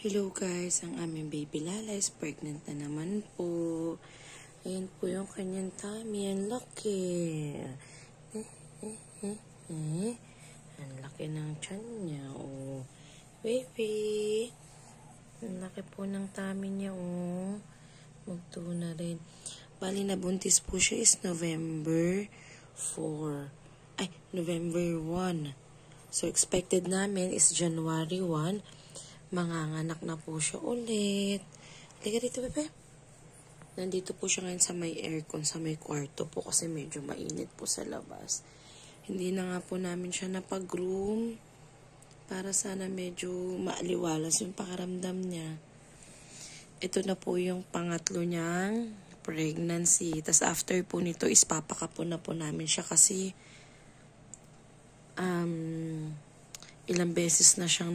Hello guys, ang aming baby Lala is pregnant na naman po. Ayan po yung kanyang tummy. Ang laki. Ang laki ng tiyan niya. Oh, baby. Ang laki po ng tummy niya. Oh, magtuo na rin. Bali na buntis po siya is November 4. November 1. So expected namin is January 1. Manganganak na po siya ulit. Liga dito, bebe. Nandito po siya ngayon sa may aircon, sa may kwarto po kasi medyo mainit po sa labas. Hindi na nga po namin siya napag-groom para sana medyo maaliwalas yung pakaramdam niya. Ito na po yung pangatlo niyang pregnancy. Tas after po nito is papakapon na po namin siya kasi ilang beses na siyang